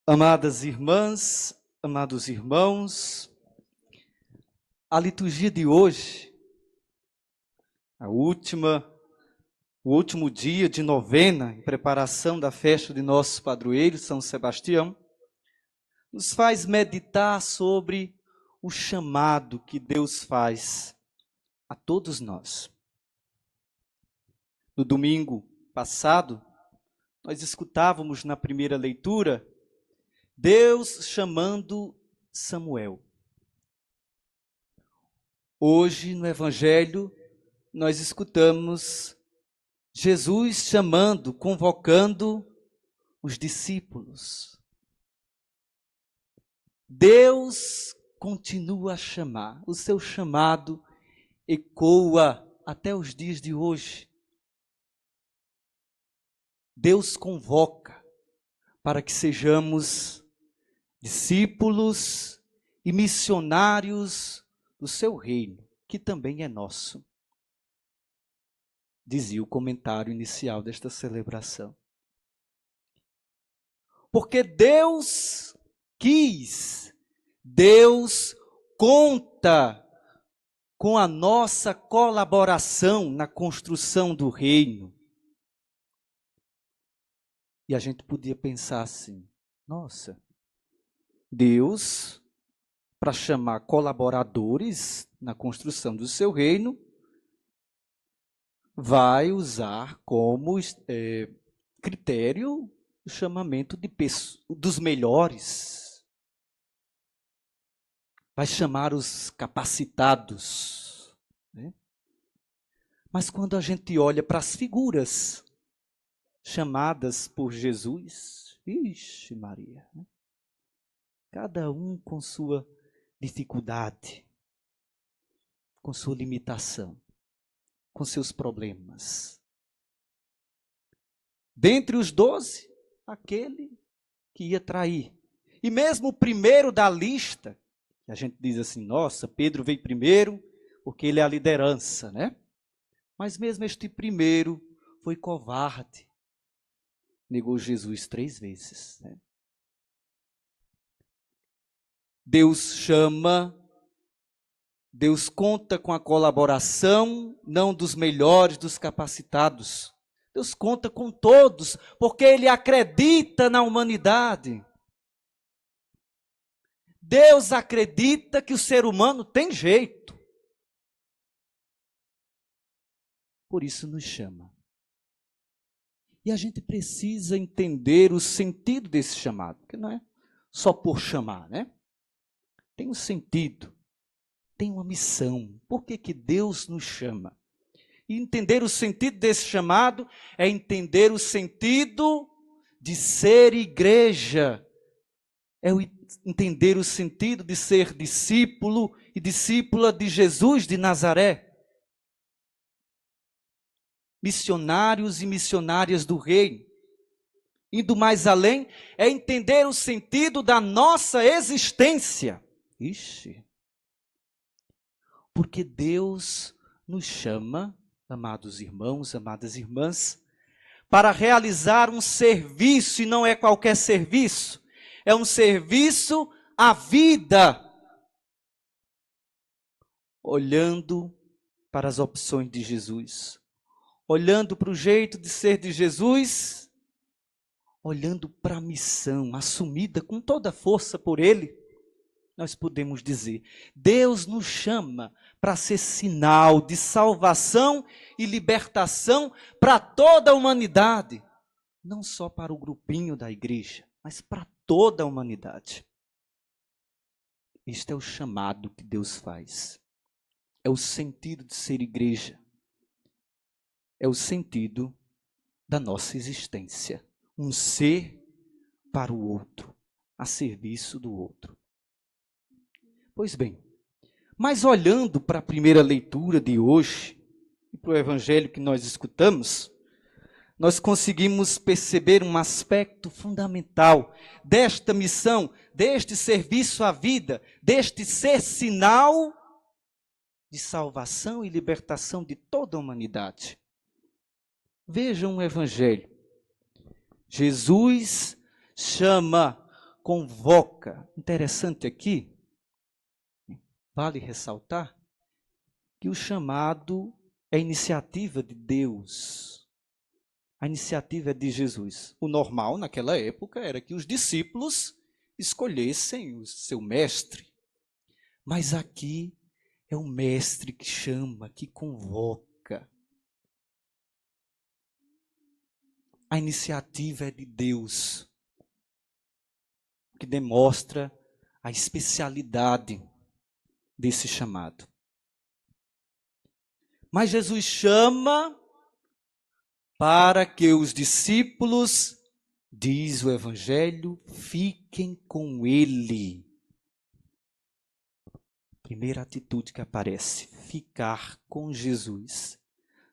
Amadas irmãs, amados irmãos, a liturgia de hoje, o último dia de novena, em preparação da festa de nosso padroeiro, São Sebastião, nos faz meditar sobre o chamado que Deus faz a todos nós. No domingo passado, nós escutávamos na primeira leitura Deus chamando Samuel. Hoje, no Evangelho, nós escutamos Jesus chamando, convocando os discípulos. Deus continua a chamar, o seu chamado ecoa até os dias de hoje. Deus convoca para que sejamos discípulos e missionários do seu reino, que também é nosso, dizia o comentário inicial desta celebração. Porque Deus quis, Deus conta com a nossa colaboração na construção do reino. E a gente podia pensar assim, nossa, Deus, para chamar colaboradores na construção do seu reino, vai usar como critério o chamamento dos melhores. Vai chamar os capacitados. Né? Mas quando a gente olha para as figuras chamadas por Jesus, vixe Maria, né? Cada um com sua dificuldade, com sua limitação, com seus problemas. Dentre os 12, aquele que ia trair. E mesmo o primeiro da lista, que a gente diz assim, nossa, Pedro veio primeiro, porque ele é a liderança, né? Mas mesmo este primeiro foi covarde. Negou Jesus 3 vezes, né? Deus chama, Deus conta com a colaboração, não dos melhores, dos capacitados. Deus conta com todos, porque Ele acredita na humanidade. Deus acredita que o ser humano tem jeito. Por isso nos chama. E a gente precisa entender o sentido desse chamado, porque não é só por chamar, né? Tem um sentido, tem uma missão. Por que que Deus nos chama? E entender o sentido desse chamado é entender o sentido de ser igreja. É entender o sentido de ser discípulo e discípula de Jesus de Nazaré. Missionários e missionárias do reino. Indo mais além, é entender o sentido da nossa existência. Ixi. Porque Deus nos chama, amados irmãos, amadas irmãs, para realizar um serviço, e não é qualquer serviço, é um serviço à vida. Olhando para as opções de Jesus, olhando para o jeito de ser de Jesus, olhando para a missão assumida com toda a força por Ele, nós podemos dizer, Deus nos chama para ser sinal de salvação e libertação para toda a humanidade. Não só para o grupinho da igreja, mas para toda a humanidade. Este é o chamado que Deus faz. É o sentido de ser igreja. É o sentido da nossa existência. Um ser para o outro, a serviço do outro. Pois bem, mas olhando para a primeira leitura de hoje, e para o evangelho que nós escutamos, nós conseguimos perceber um aspecto fundamental desta missão, deste serviço à vida, deste ser sinal de salvação e libertação de toda a humanidade. Vejam o evangelho. Jesus chama convoca. Interessante aqui, vale ressaltar, que o chamado é iniciativa de Deus. A iniciativa é de Jesus. O normal naquela época era que os discípulos escolhessem o seu mestre. Mas aqui é o mestre que chama, que convoca. A iniciativa é de Deus, que demonstra a especialidade desse chamado. Mas Jesus chama para que os discípulos, diz o Evangelho, fiquem com Ele. Primeira atitude que aparece, ficar com Jesus.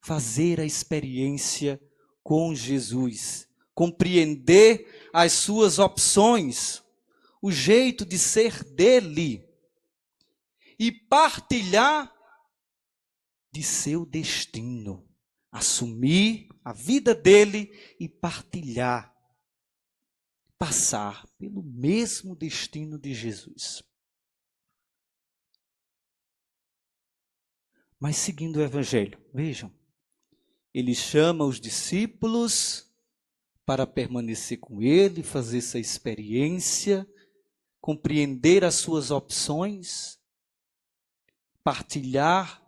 Fazer a experiência com Jesus. Compreender as suas opções, o jeito de ser dele. E partilhar de seu destino. Assumir a vida dele e partilhar. Passar pelo mesmo destino de Jesus. Mas seguindo o Evangelho, vejam, ele chama os discípulos para permanecer com ele, fazer essa experiência, compreender as suas opções, partilhar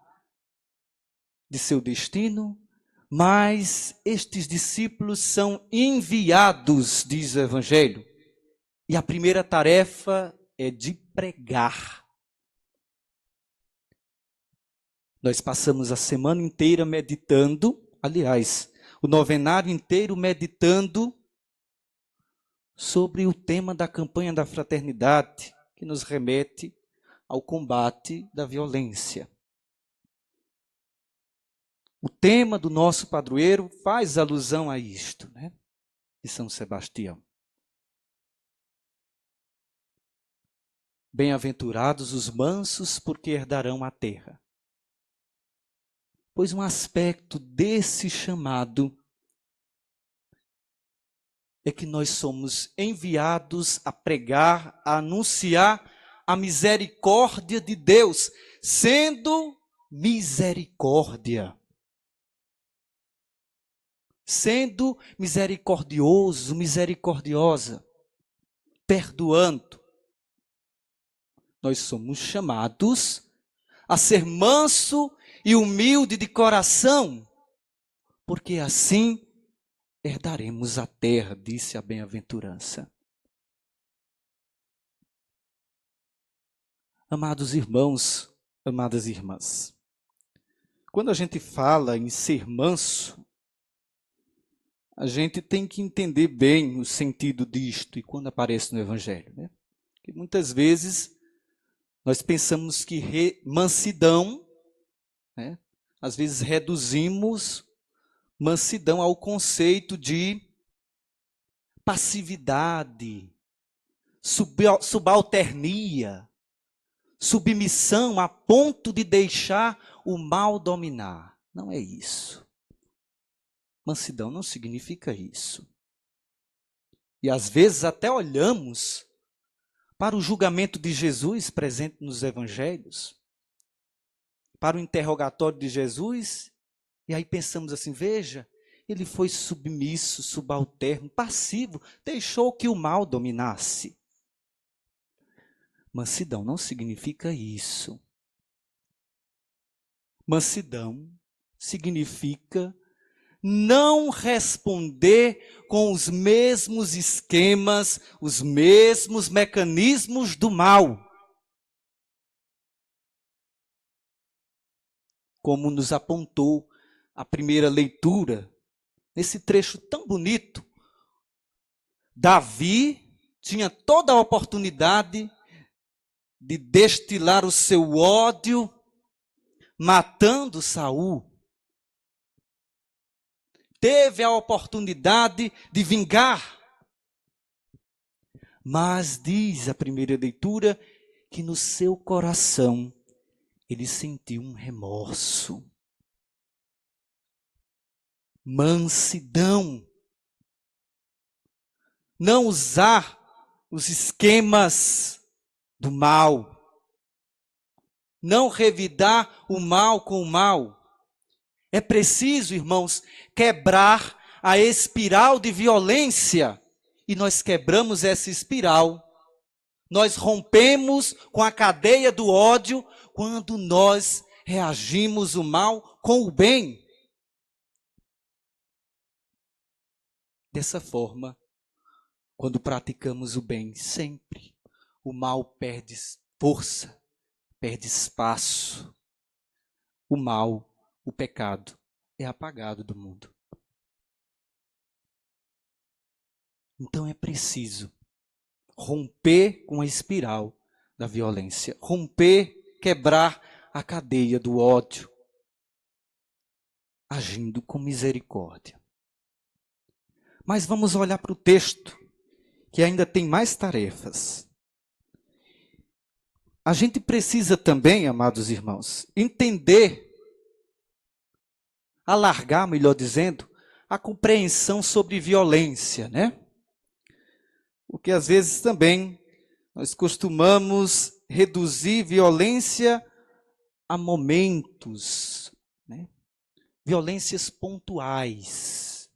de seu destino, mas estes discípulos são enviados, diz o Evangelho, e a primeira tarefa é de pregar. Nós passamos a semana inteira meditando, aliás, o novenário inteiro meditando sobre o tema da campanha da fraternidade, que nos remete ao combate da violência. O tema do nosso padroeiro faz alusão a isto, né? De São Sebastião. Bem-aventurados os mansos, porque herdarão a terra. Pois um aspecto desse chamado é que nós somos enviados a pregar, a anunciar a misericórdia de Deus, sendo misericórdia. Sendo misericordioso, misericordiosa, perdoando. Nós somos chamados a ser manso e humilde de coração, porque assim herdaremos a terra, disse a bem-aventurança. Amados irmãos, amadas irmãs, quando a gente fala em ser manso, a gente tem que entender bem o sentido disto e quando aparece no Evangelho, né? Porque muitas vezes nós pensamos que mansidão, né? Às vezes reduzimos mansidão ao conceito de passividade, subalternia, submissão a ponto de deixar o mal dominar. Não é isso. Mansidão não significa isso. E às vezes até olhamos para o julgamento de Jesus presente nos evangelhos, para o interrogatório de Jesus, e aí pensamos assim, veja, ele foi submisso, subalterno, passivo, deixou que o mal dominasse. Mansidão não significa isso. Mansidão significa não responder com os mesmos esquemas, os mesmos mecanismos do mal. Como nos apontou a primeira leitura, nesse trecho tão bonito. Davi tinha toda a oportunidade de destilar o seu ódio, matando Saul. Teve a oportunidade de vingar. Mas diz a primeira leitura que no seu coração ele sentiu um remorso. Mansidão. Não usar os esquemas do mal. Não revidar o mal com o mal. É preciso, irmãos, quebrar a espiral de violência. E nós quebramos essa espiral. Nós rompemos com a cadeia do ódio quando nós reagimos o mal com o bem. Dessa forma, quando praticamos o bem, sempre o mal perde força, perde espaço. O mal, o pecado, é apagado do mundo. Então é preciso romper com a espiral da violência, romper, quebrar a cadeia do ódio, agindo com misericórdia. Mas vamos olhar para o texto, que ainda tem mais tarefas. A gente precisa também, amados irmãos, entender, alargar, melhor dizendo, a compreensão sobre violência, né? Porque às vezes também nós costumamos reduzir violência a momentos, né? Violências pontuais.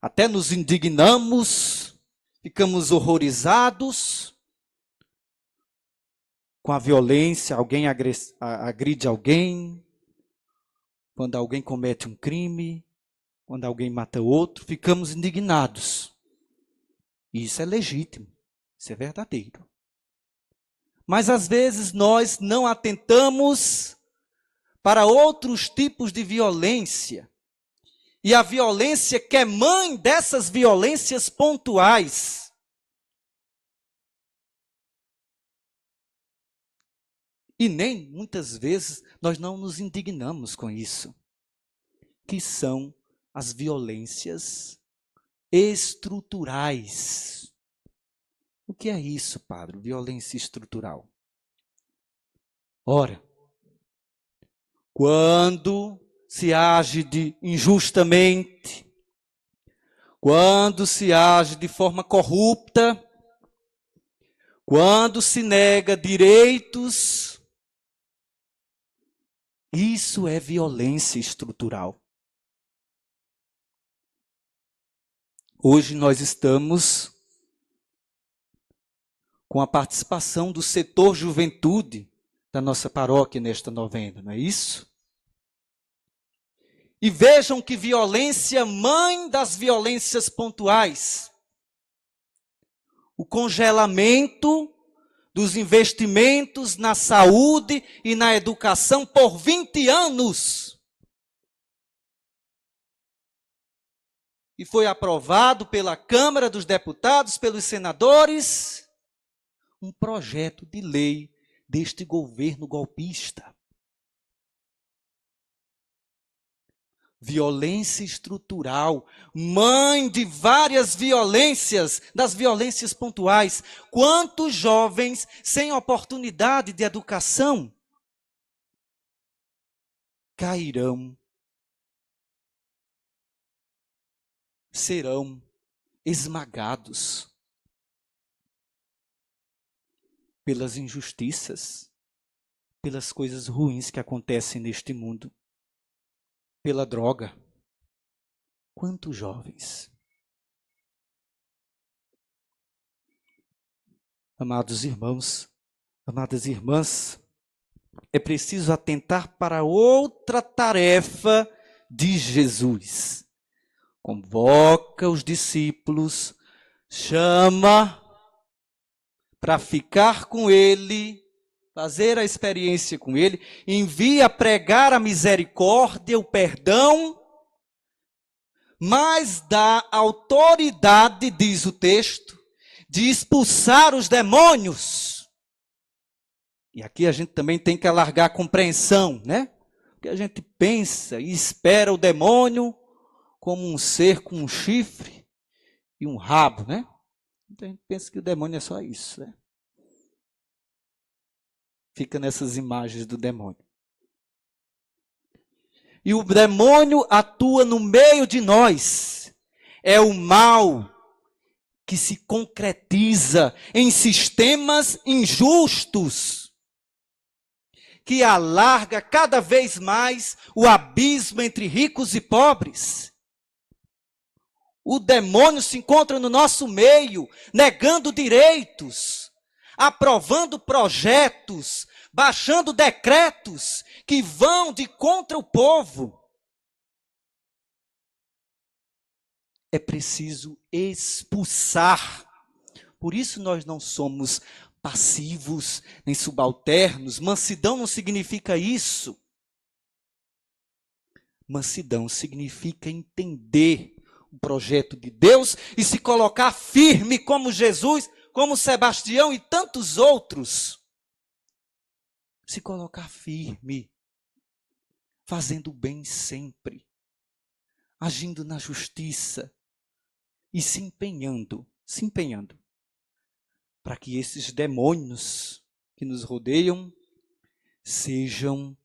Até nos indignamos, ficamos horrorizados com a violência, alguém agride alguém, quando alguém comete um crime, quando alguém mata outro, ficamos indignados. Isso é legítimo, isso é verdadeiro. Mas às vezes nós não atentamos para outros tipos de violência. E a violência que é mãe dessas violências pontuais. E nem, muitas vezes, nós não nos indignamos com isso. Que são as violências estruturais. O que é isso, padre? Violência estrutural. Ora, quando se age injustamente, quando se age de forma corrupta, quando se nega direitos, isso é violência estrutural. Hoje nós estamos com a participação do setor juventude da nossa paróquia nesta novena, não é isso? E vejam que violência, mãe das violências pontuais. O congelamento dos investimentos na saúde e na educação por 20 anos. E foi aprovado pela Câmara dos Deputados, pelos senadores, um projeto de lei deste governo golpista. Violência estrutural, mãe de várias violências, das violências pontuais. Quantos jovens sem oportunidade de educação cairão, serão esmagados pelas injustiças, pelas coisas ruins que acontecem neste mundo, pela droga. Quantos jovens? Amados irmãos, amadas irmãs, é preciso atentar para outra tarefa de Jesus. Convoca os discípulos, chama para ficar com ele, fazer a experiência com ele, envia pregar a misericórdia, o perdão, mas dá autoridade, diz o texto, de expulsar os demônios. E aqui a gente também tem que alargar a compreensão, né? Porque a gente pensa e espera o demônio como um ser com um chifre e um rabo, né? Então a gente pensa que o demônio é só isso, né? Fica nessas imagens do demônio. E o demônio atua no meio de nós. É o mal que se concretiza em sistemas injustos, que alarga cada vez mais o abismo entre ricos e pobres. O demônio se encontra no nosso meio, negando direitos, aprovando projetos, baixando decretos que vão de contra o povo. É preciso expulsar. Por isso nós não somos passivos, nem subalternos. Mansidão não significa isso. Mansidão significa entender o projeto de Deus e se colocar firme como Jesus, como Sebastião e tantos outros. Se colocar firme, fazendo o bem sempre, agindo na justiça e se empenhando para que esses demônios que nos rodeiam sejam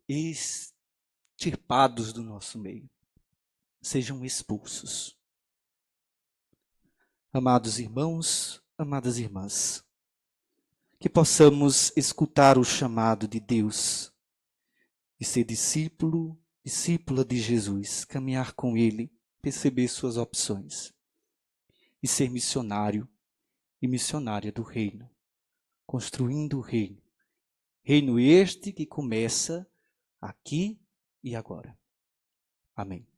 extirpados do nosso meio, sejam expulsos. Amados irmãos, amadas irmãs, que possamos escutar o chamado de Deus e ser discípulo, discípula de Jesus, caminhar com Ele, perceber suas opções e ser missionário e missionária do reino, construindo o reino. Reino este que começa aqui e agora. Amém.